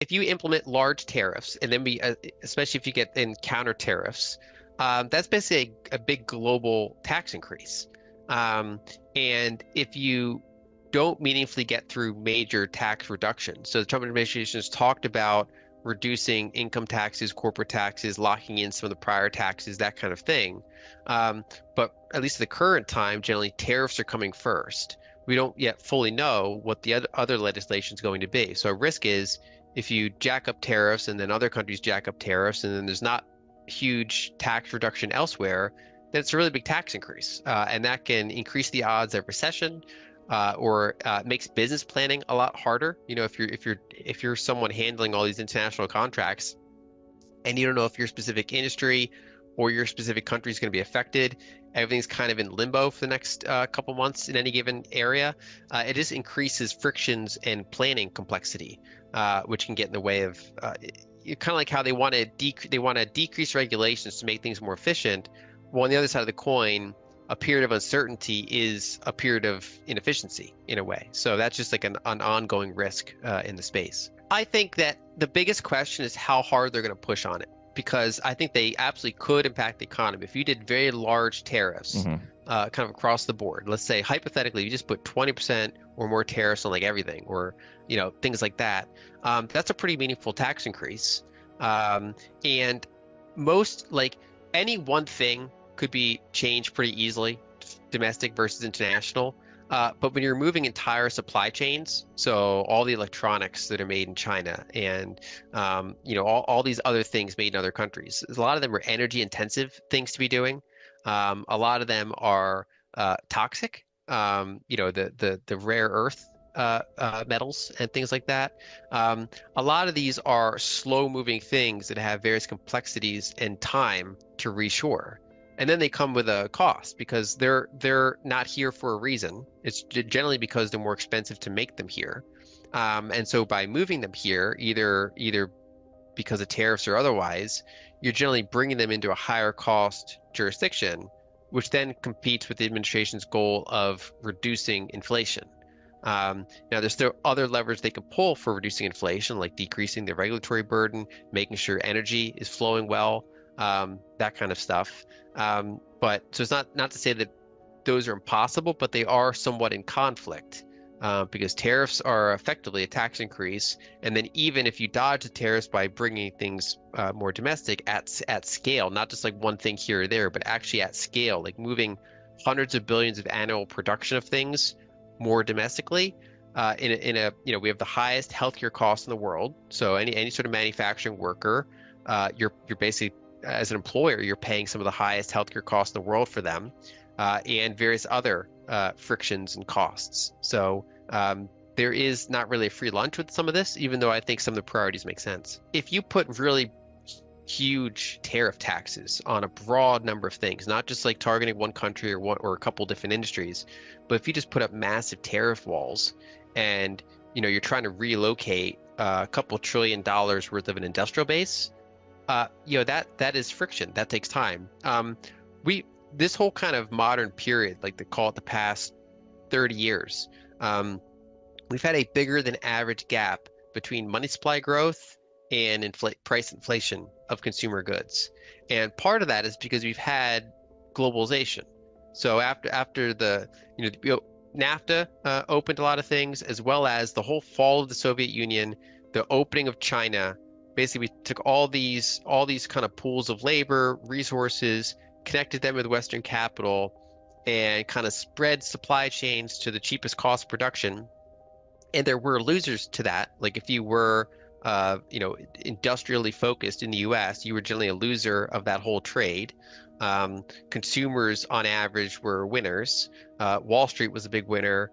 if you implement large tariffs, and then especially if you get in counter tariffs, that's basically a big global tax increase. Um, and if you don't meaningfully get through major tax reductions, so the Trump administration has talked about reducing income taxes, corporate taxes, locking in some of the prior taxes, that kind of thing. But at least at the current time, generally tariffs are coming first. We don't yet fully know what the other legislation is going to be. So a risk is if you jack up tariffs and then other countries jack up tariffs and then there's not huge tax reduction elsewhere, then it's a really big tax increase. And that can increase the odds of recession, or makes business planning a lot harder. You know, if you're someone handling all these international contracts and you don't know if your specific industry or your specific country is going to be affected, everything's kind of in limbo for the next couple months in any given area. It just increases frictions and planning complexity, which can get in the way of kind of like how they want to decrease regulations to make things more efficient. Well, on the other side of the coin, a period of uncertainty is a period of inefficiency in a way. So that's just like an ongoing risk in the space. I think that the biggest question is how hard they're going to push on it, because I think they absolutely could impact the economy. If you did very large tariffs, Hmm. kind of across the board, let's say hypothetically, you just put 20% or more tariffs on like everything, or things like that. That's a pretty meaningful tax increase. And most like any one thing could be changed pretty easily, domestic versus international. But when you're moving entire supply chains, so all the electronics that are made in China and all these other things made in other countries, a lot of them are energy intensive things to be doing. A lot of them are toxic, the rare earth metals and things like that. A lot of these are slow moving things that have various complexities and time to reshore. And then they come with a cost because they're not here for a reason. It's generally because they're more expensive to make them here. And so by moving them here, either because of tariffs or otherwise, you're generally bringing them into a higher cost jurisdiction, which then competes with the administration's goal of reducing inflation. Now, there's still other levers they can pull for reducing inflation, like decreasing the regulatory burden, making sure energy is flowing well, that kind of stuff. But so it's not to say that those are impossible, but they are somewhat in conflict, because tariffs are effectively a tax increase. And then even if you dodge the tariffs by bringing things more domestic at scale, not just like one thing here or there, but actually at scale, like moving hundreds of billions of annual production of things more domestically. We have the highest healthcare costs in the world. So any sort of manufacturing worker, you're basically as an employer, you're paying some of the highest healthcare costs in the world for them, and various other frictions and costs. So there is not really a free lunch with some of this, even though I think some of the priorities make sense. If you put really huge tariff taxes on a broad number of things, not just like targeting one country or a couple different industries, but if you just put up massive tariff walls and you're trying to relocate a couple $1 trillion worth of an industrial base, that is friction. That takes time. We This whole kind of modern period, like they call it the past 30 years, we've had a bigger than average gap between money supply growth and price inflation of consumer goods. And part of that is because we've had globalization. So after NAFTA opened a lot of things, as well as the whole fall of the Soviet Union, the opening of China. Basically, we took all these kind of pools of labor, resources, connected them with Western capital, and kind of spread supply chains to the cheapest cost production. And there were losers to that. Like if you were, industrially focused in the U.S., you were generally a loser of that whole trade. Consumers, on average, were winners. Wall Street was a big winner.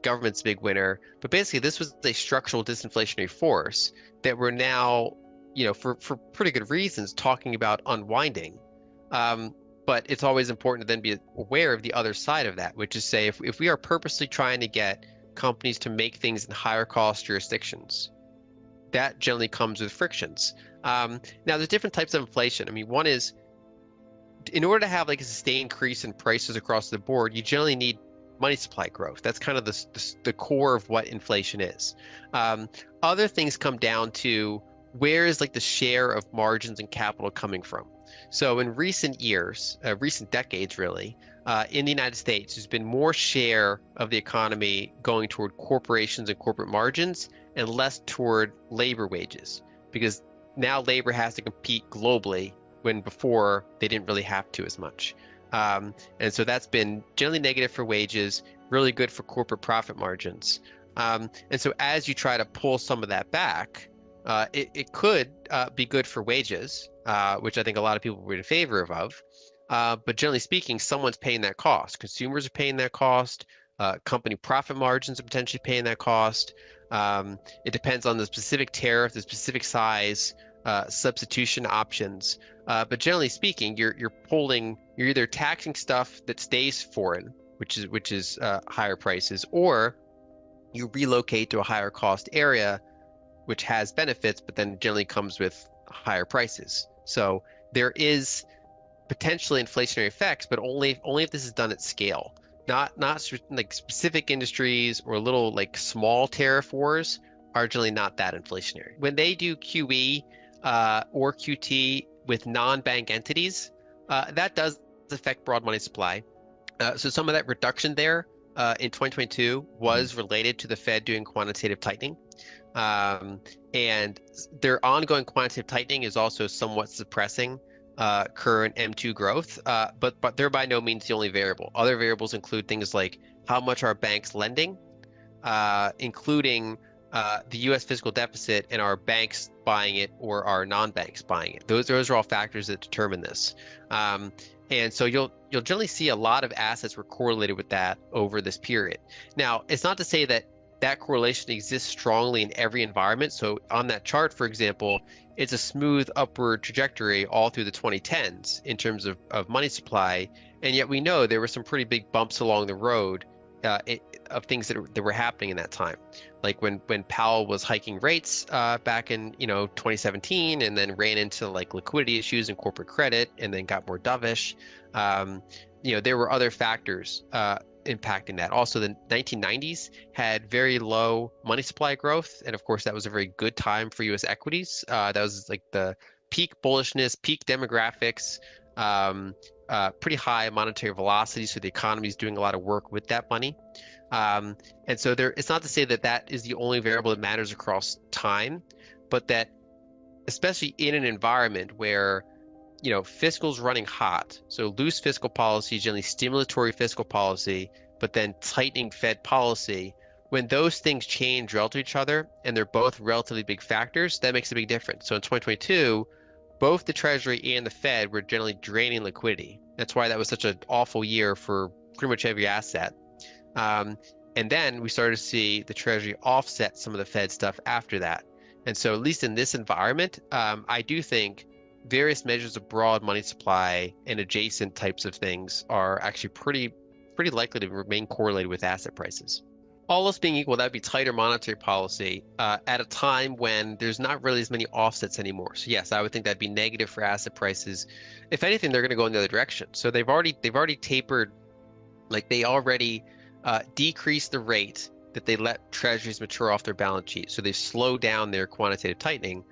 Government's a big winner. But basically, this was a structural disinflationary force that we're now, for pretty good reasons, talking about unwinding. But it's always important to then be aware of the other side of that, which is say if we are purposely trying to get companies to make things in higher cost jurisdictions, that generally comes with frictions. Now, there's different types of inflation. I mean, one is in order to have like a sustained increase in prices across the board, you generally need money supply growth. That's kind of the core of what inflation is. Um, Other things come down to where is like the share of margins and capital coming from. So in recent years, recent decades really, in the United States, there's been more share of the economy going toward corporations and corporate margins and less toward labor wages because now labor has to compete globally when before they didn't really have to as much. And so that's been generally negative for wages, really good for corporate profit margins. And so as you try to pull some of that back, it could be good for wages, which I think a lot of people were in favor of. But generally speaking, someone's paying that cost. Consumers are paying that cost. Company profit margins are potentially paying that cost. It depends on the specific tariff, the specific size, substitution options. But generally speaking, you're either taxing stuff that stays foreign, which is higher prices, or you relocate to a higher cost area, which has benefits, but then generally comes with higher prices. So there is potentially inflationary effects, but only if this is done at scale. Not like specific industries or little like small tariff wars are generally not that inflationary. When they do QE or QT with non-bank entities, that does affect broad money supply. So some of that reduction there in 2022 was related to the Fed doing quantitative tightening. Um, and their ongoing quantitative tightening is also somewhat suppressing current M2 growth, but they're by no means the only variable. Other variables include things like how much are banks lending, including the U.S. fiscal deficit and are banks buying it or are non-banks buying it. Those are all factors that determine this. And so you'll generally see a lot of assets were correlated with that over this period. Now, it's not to say that that correlation exists strongly in every environment. So on that chart, for example, it's a smooth upward trajectory all through the 2010s in terms of money supply. And yet we know there were some pretty big bumps along the road of things that were happening in that time. Like when Powell was hiking rates back in 2017 and then ran into like liquidity issues and corporate credit and then got more dovish. There were other factors impacting that. Also, the 1990s had very low money supply growth, and of course, that was a very good time for U.S. equities. That was like the peak bullishness, peak demographics, pretty high monetary velocity, so the economy is doing a lot of work with that money. And so it's not to say that that is the only variable that matters across time, but that especially in an environment where fiscal's running hot. So loose fiscal policy, generally stimulatory fiscal policy, but then tightening Fed policy. When those things change relative to each other and they're both relatively big factors, that makes a big difference. So in 2022, both the Treasury and the Fed were generally draining liquidity. That's why that was such an awful year for pretty much every asset. And then we started to see the Treasury offset some of the Fed stuff after that. And so at least in this environment, I do think various measures of broad money supply and adjacent types of things are actually pretty likely to remain correlated with asset prices. All else being equal, that would be tighter monetary policy at a time when there's not really as many offsets anymore. So yes, I would think that'd be negative for asset prices. If anything, they're going to go in the other direction. So they've already tapered, like they already decreased the rate that they let treasuries mature off their balance sheet. So they've slowed down their quantitative tightening.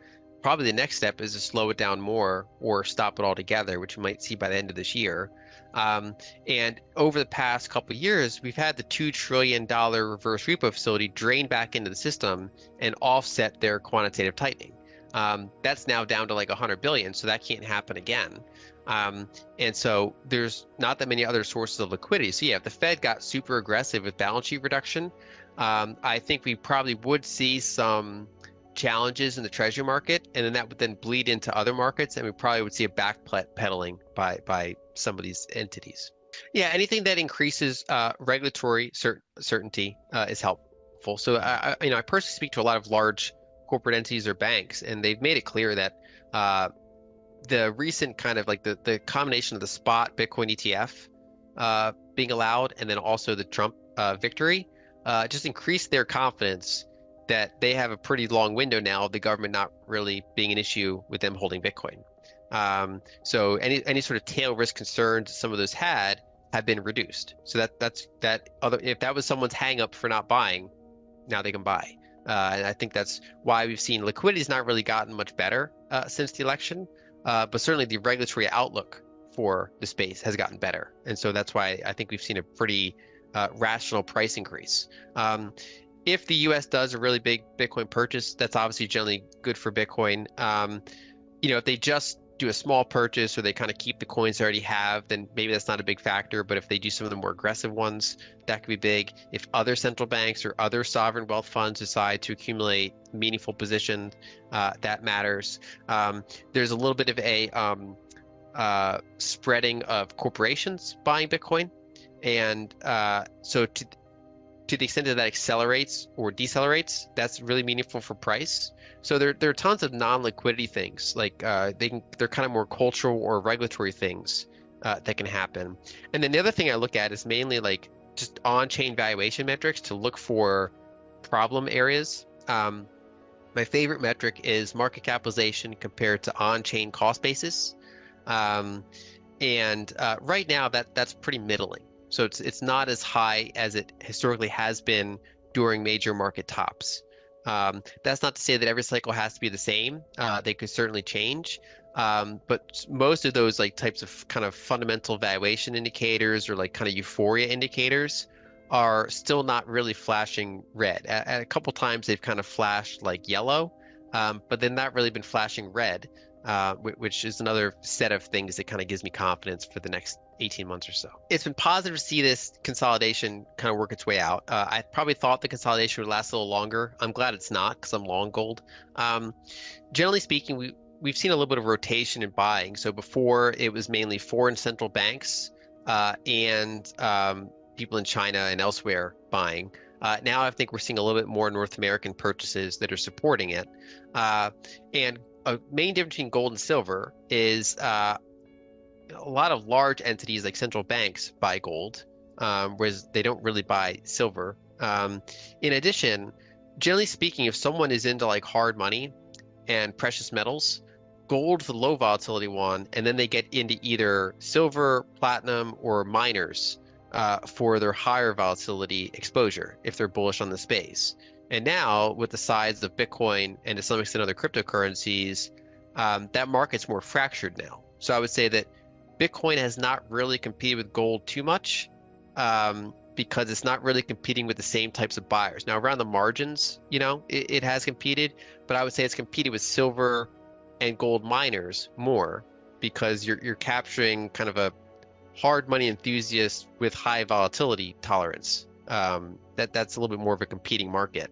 Probably the next step is to slow it down more or stop it altogether, which we might see by the end of this year. And over the past couple of years, we've had the $2 trillion reverse repo facility drain back into the system and offset their quantitative tightening. That's now down to like 100 billion, so that can't happen again. And so there's not that many other sources of liquidity. So yeah, if the Fed got super aggressive with balance sheet reduction, I think we probably would see some challenges in the treasury market, and then that would then bleed into other markets, and we probably would see a backpedaling by some of these entities. Yeah, anything that increases regulatory certainty is helpful. So I personally speak to a lot of large corporate entities or banks, and they've made it clear that the recent kind of like the combination of the spot Bitcoin ETF being allowed and then also the Trump victory just increased their confidence that they have a pretty long window now of the government not really being an issue with them holding Bitcoin. So any sort of tail risk concerns some of those had have been reduced. So that other if that was someone's hang up for not buying, now they can buy. And I think that's why we've seen liquidity's not really gotten much better since the election, but certainly the regulatory outlook for the space has gotten better. And so that's why I think we've seen a pretty rational price increase. If the US does a really big Bitcoin purchase, that's obviously generally good for Bitcoin. If they just do a small purchase or they kind of keep the coins they already have, then maybe that's not a big factor. But if they do some of the more aggressive ones, that could be big. If other central banks or other sovereign wealth funds decide to accumulate meaningful positions, that matters. There's a little bit of a spreading of corporations buying Bitcoin. And so to the extent that that accelerates or decelerates, that's really meaningful for price. So there are tons of non-liquidity things, like they're kind of more cultural or regulatory things that can happen. And then the other thing I look at is mainly like just on-chain valuation metrics to look for problem areas. My favorite metric is market capitalization compared to on-chain cost basis. And right now that's pretty middling. So it's not as high as it historically has been during major market tops. That's not to say that every cycle has to be the same. They could certainly change. But most of those like types of kind of fundamental valuation indicators or like kind of euphoria indicators are still not really flashing red. At a couple times they've kind of flashed like yellow, but they've not really been flashing red, which is another set of things that kind of gives me confidence for the next 18 months or so. It's been positive to see this consolidation kind of work its way out. I probably thought the consolidation would last a little longer. I'm glad it's not because I'm long gold. Generally speaking, we've seen a little bit of rotation in buying. So before it was mainly foreign central banks and people in China and elsewhere buying. Now I think we're seeing a little bit more North American purchases that are supporting it. And a main difference between gold and silver is a lot of large entities like central banks buy gold, whereas they don't really buy silver. In addition, generally speaking, if someone is into like hard money and precious metals, gold's the low volatility one, and then they get into either silver, platinum, or miners for their higher volatility exposure if they're bullish on the space. And now with the size of Bitcoin and to some extent other cryptocurrencies, that market's more fractured now. So I would say that Bitcoin has not really competed with gold too much because it's not really competing with the same types of buyers. Now, around the margins, it has competed, but I would say it's competed with silver and gold miners more because you're capturing kind of a hard money enthusiast with high volatility tolerance. That's a little bit more of a competing market.